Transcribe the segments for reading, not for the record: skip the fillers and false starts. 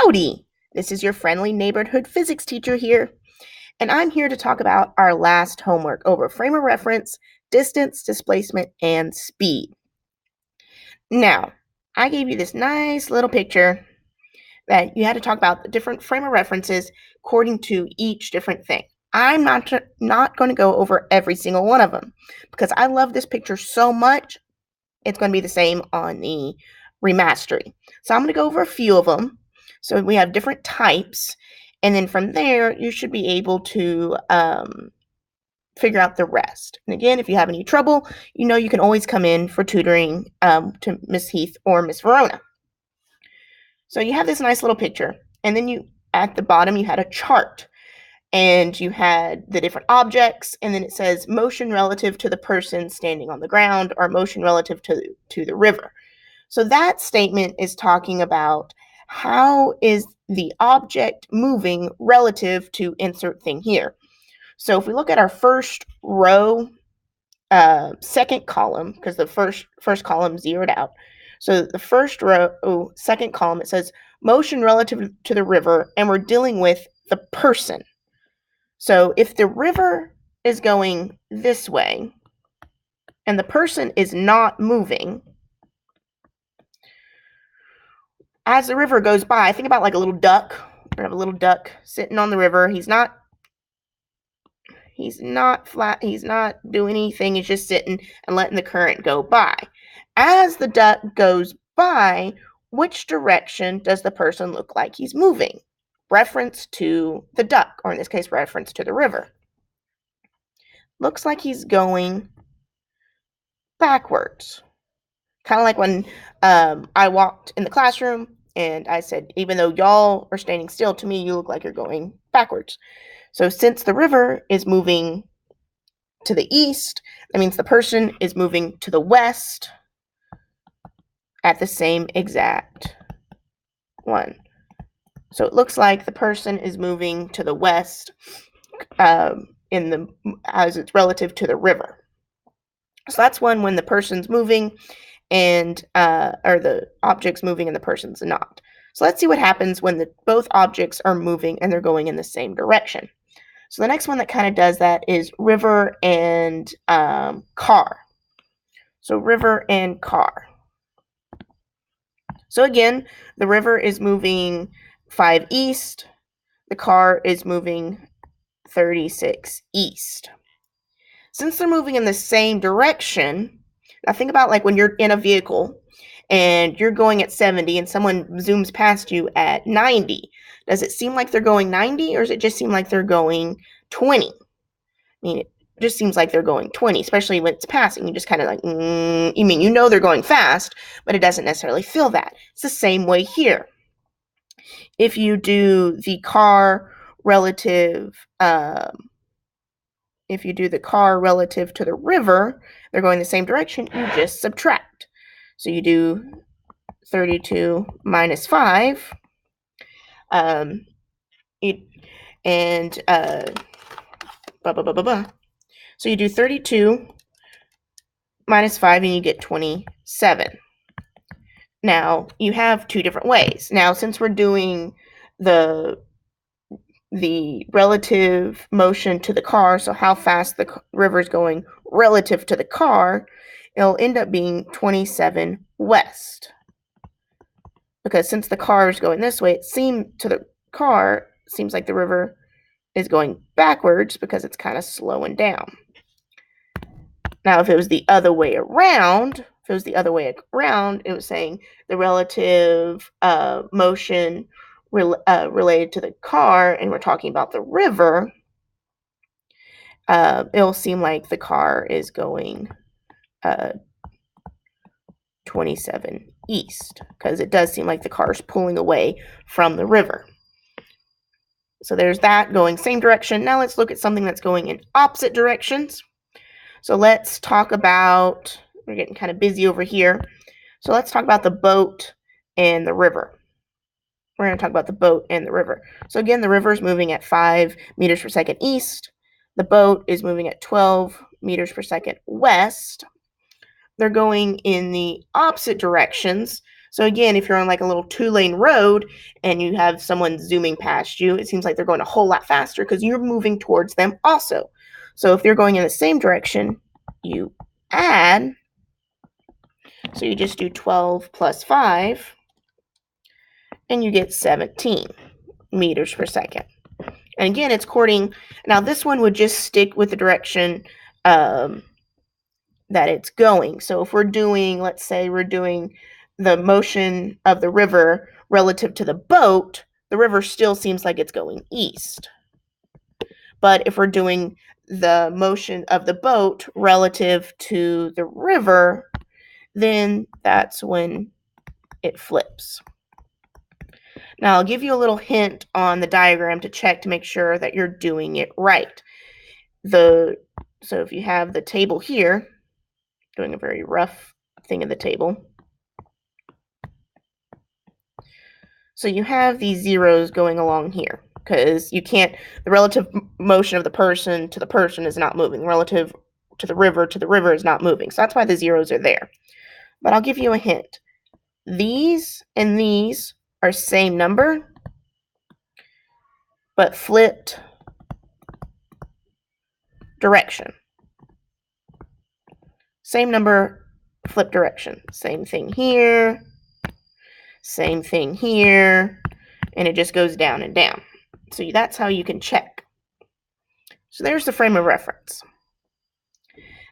Howdy! This is your friendly neighborhood physics teacher here, and I'm here to talk about our last homework over frame of reference, distance, displacement, and speed. Now, I gave you this nice little picture that you had to talk about the different frame of references according to each different thing. I'm not going to go over every single one of them because I love this picture so much. It's going to be the same on the remastery. So I'm going to go over a few of them. So we have different types, and then from there you should be able to figure out the rest. And again, if you have any trouble, you can always come in for tutoring to Miss Heath or Miss Verona. So you have this nice little picture, and then at the bottom you had a chart, and you had the different objects, and then it says motion relative to the person standing on the ground or motion relative to the river. So that statement is talking about how is the object moving relative to insert thing here. So if we look at our first row, second column, because the first column zeroed out. So the first row, second column, it says motion relative to the river, and we're dealing with the person. So if the river is going this way and the person is not moving, as the river goes by, think about like a little duck. We have a little duck sitting on the river. He's not flat. He's not doing anything. He's just sitting and letting the current go by. As the duck goes by, which direction does the person look like he's moving? Reference to the duck, or in this case, reference to the river. Looks like he's going backwards. Kind of like when I walked in the classroom and I said, even though y'all are standing still, to me, you look like you're going backwards. So since the river is moving to the east, that means the person is moving to the west at the same exact one. So it looks like the person is moving to the west as it's relative to the river. So that's when the person's moving and or the object's moving and the person's not. So let's see what happens when both objects are moving and they're going in the same direction. So the next one that kind of does that is river and car. So river and car. So again, the river is moving 5 east. The car is moving 36 east. Since they're moving in the same direction, now think about like when you're in a vehicle and you're going at 70 and someone zooms past you at 90. Does it seem like they're going 90 or does it just seem like they're going 20? I mean, it just seems like they're going 20, especially when it's passing. You just kind of like, they're going fast, but it doesn't necessarily feel that. It's the same way here. If you do the car relative to the river, they're going the same direction, you just subtract. So you do 32 minus 5, So you do 32 minus 5 and you get 27. Now, you have two different ways. Now, since we're doing the relative motion to the car, so how fast the river is going relative to the car, it'll end up being 27 west. Because since the car is going this way, seems like the river is going backwards because it's kind of slowing down. Now, if it was the other way around, it was saying the relative motion related to the car, and we're talking about the river, it'll seem like the car is going 27 east, because it does seem like the car is pulling away from the river. So there's that going same direction. Now let's look at something that's going in opposite directions. So let's talk about, we're getting kind of busy over here. So let's talk about the boat and the river. We're going to talk about the boat and the river. So again, the river is moving at 5 meters per second east. The boat is moving at 12 meters per second west. They're going in the opposite directions. So again, if you're on like a little 2-lane road and you have someone zooming past you, it seems like they're going a whole lot faster because you're moving towards them also. So if they're going in the same direction, you add. So you just do 12 plus 5, and you get 17 meters per second. And again, it's coordinating. Now this one would just stick with the direction that it's going. So if we're doing, let's say we're doing the motion of the river relative to the boat, the river still seems like it's going east. But if we're doing the motion of the boat relative to the river, then that's when it flips. Now I'll give you a little hint on the diagram to check to make sure that you're doing it right. So if you have the table here, doing a very rough thing of the table. So you have these zeros going along here because you can't, the relative motion of the person to the person is not moving. Relative to the river is not moving. So that's why the zeros are there. But I'll give you a hint. These and these are same number, but flipped direction. Same number, flipped direction. Same thing here, same thing here, and it just goes down and down. So that's how you can check. So there's the frame of reference.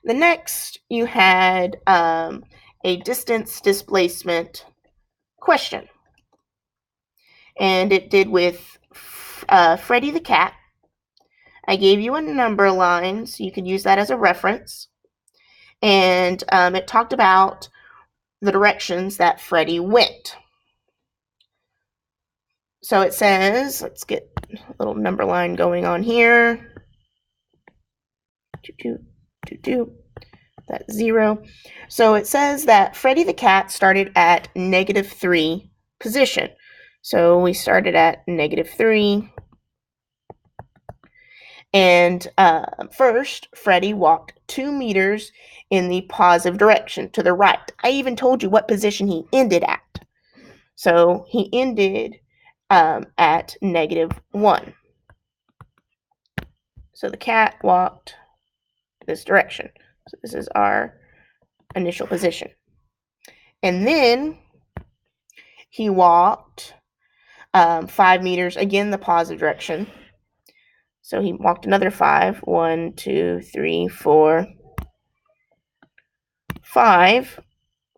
The next, you had a distance displacement question. And it did with Freddy the cat. I gave you a number line, so you can use that as a reference. And it talked about the directions that Freddy went. So it says, let's get a little number line going on here. That's 0. So it says that Freddy the cat started at -3 position. So we started at -3. And first, Freddy walked 2 meters in the positive direction to the right. I even told you what position he ended at. So he ended at -1. So the cat walked this direction. So this is our initial position. And then he walked 5 meters, again, the positive direction. So he walked another 5. 1, 2, 3, 4, 5.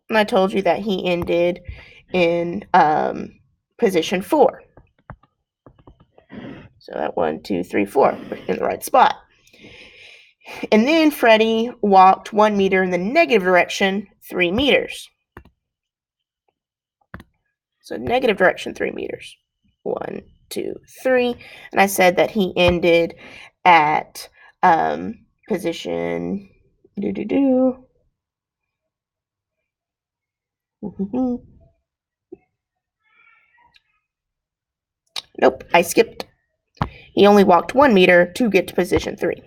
And I told you that he ended in position 4. So that 1, 2, 3, 4, in the right spot. And then Freddy walked 1 meter in the negative direction, 3 meters. So negative direction, 3 meters. 1, 2, 3. And I said that he ended at position Nope, I skipped. He only walked 1 meter to get to position 3.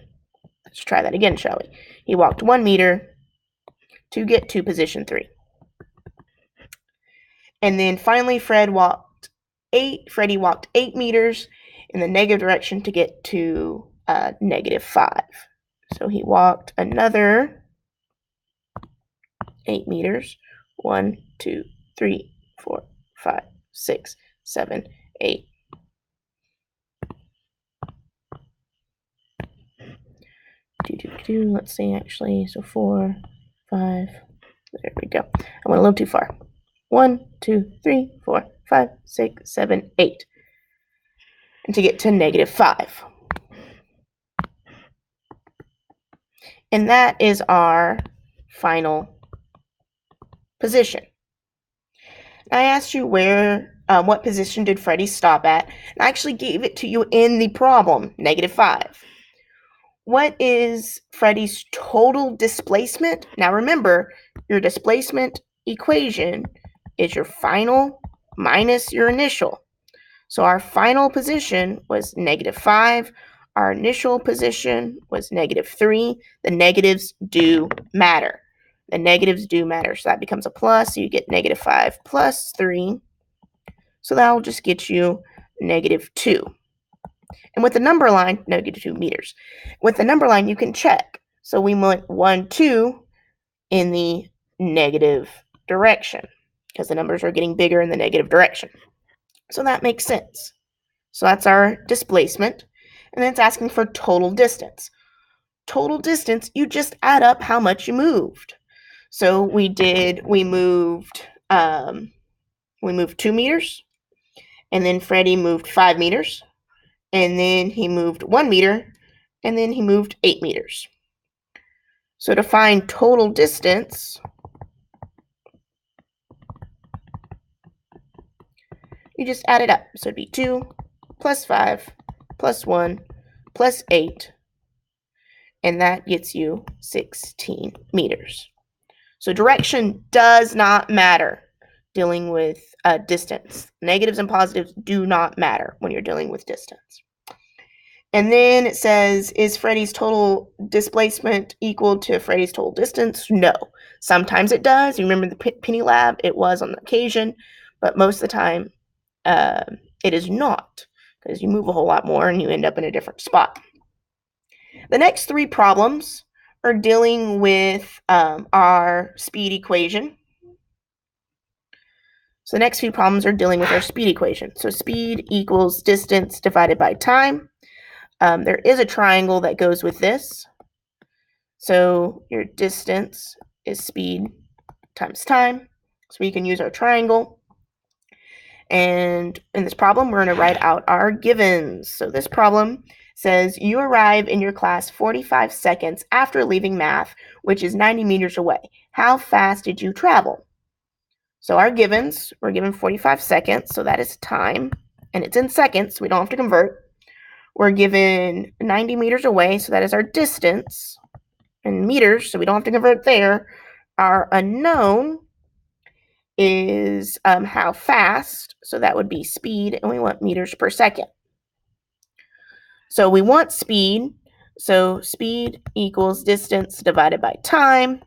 Let's try that again, shall we? He walked 1 meter to get to position 3. And then finally, Freddy walked 8 meters in the negative direction to get to -5. So he walked another 8 meters. 1, 2, 3, 4, 5, 6, 7, 8. Let's see, actually. So 4, 5. There we go. I went a little too far. 1, 2, 3, 4, 5, 6, 7, 8. And to get to -5. And that is our final position. I asked you what position did Freddy stop at, and I actually gave it to you in the problem, -5. What is Freddy's total displacement? Now remember, your displacement equation is your final minus your initial. So our final position was -5. Our initial position was -3. The negatives do matter. The negatives do matter, so that becomes a plus. So you get -5 plus 3. So that will just get you -2. And with the number line, -2 meters. With the number line, you can check. So we went 1, 2 in the negative direction because the numbers are getting bigger in the negative direction. So that makes sense. So that's our displacement. And then it's asking for total distance. Total distance, you just add up how much you moved. So we moved 2 meters, and then Freddie moved 5 meters, and then he moved 1 meter, and then he moved 8 meters. So to find total distance, you just add it up. So it'd be 2 plus 5 plus 1 plus 8, and that gets you 16 meters. So direction does not matter dealing with distance. Negatives and positives do not matter when you're dealing with distance. And then it says, is Freddie's total displacement equal to Freddie's total distance? No. Sometimes it does. You remember the Penny Lab? It was on occasion, but most of the time it is not, because you move a whole lot more and you end up in a different spot. The next 3 problems are dealing with our speed equation. So the next few problems are dealing with our speed equation. So speed equals distance divided by time. There is a triangle that goes with this. So your distance is speed times time. So we can use our triangle. And in this problem, we're going to write out our givens. So this problem says you arrive in your class 45 seconds after leaving math, which is 90 meters away. How fast did you travel? So our givens, we're given 45 seconds, so that is time, and it's in seconds, so we don't have to convert. We're given 90 meters away, so that is our distance, in meters, so we don't have to convert there. Our unknown is how fast, so that would be speed, and we want meters per second. So we want speed, so speed equals distance divided by time.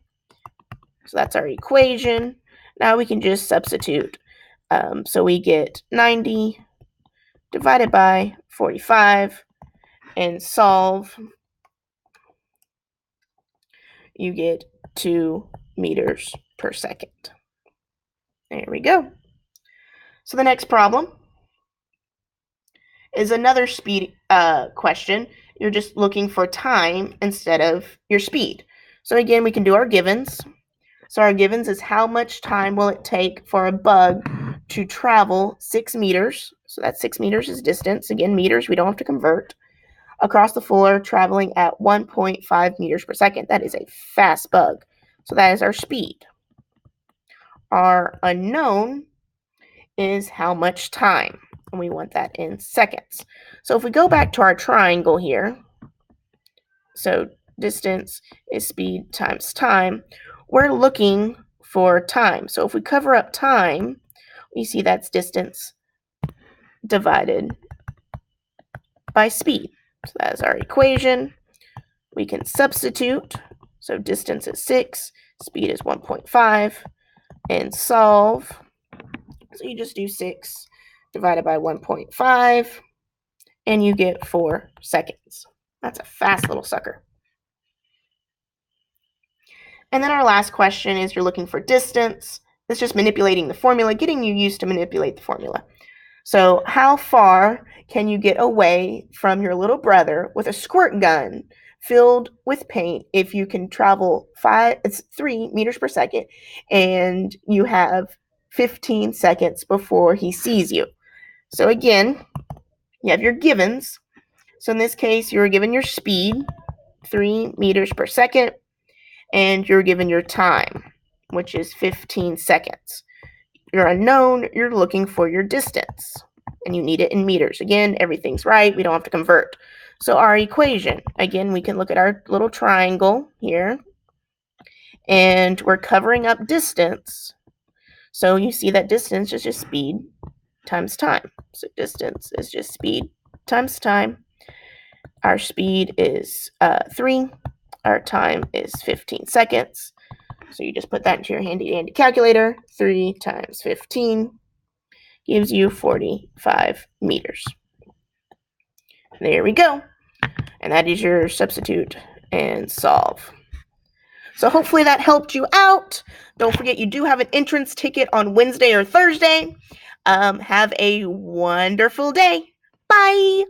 So that's our equation. Now we can just substitute. So we get 90 divided by 45 and solve. You get 2 meters per second. There we go. So the next problem is another speed question. You're just looking for time instead of your speed. So again, we can do our givens. So our givens is how much time will it take for a bug to travel 6 meters. So that 6 meters is distance. Again, meters, we don't have to convert. Across the floor, traveling at 1.5 meters per second. That is a fast bug. So that is our speed. Our unknown is how much time. And we want that in seconds. So if we go back to our triangle here, so distance is speed times time, we're looking for time. So if we cover up time, we see that's distance divided by speed. So that is our equation. We can substitute. So distance is 6, speed is 1.5, and solve. So you just do 6 divided by 1.5, and you get 4 seconds. That's a fast little sucker. And then our last question is you're looking for distance. It's just manipulating the formula, getting you used to manipulate the formula. So how far can you get away from your little brother with a squirt gun filled with paint if you can travel 3 meters per second and you have 15 seconds before he sees you? So again, you have your givens. So in this case, you're given your speed, 3 meters per second, and you're given your time, which is 15 seconds. Your unknown, you're looking for your distance, and you need it in meters. Again, everything's right. We don't have to convert. So our equation, again, we can look at our little triangle here, and we're covering up distance. So you see that distance is just speed times time. So distance is just speed times time. Our speed is 3. Our time is 15 seconds. So you just put that into your handy-dandy calculator. 3 times 15 gives you 45 meters. There we go. And that is your substitute and solve. So hopefully that helped you out. Don't forget, you do have an entrance ticket on Wednesday or Thursday. Have a wonderful day. Bye.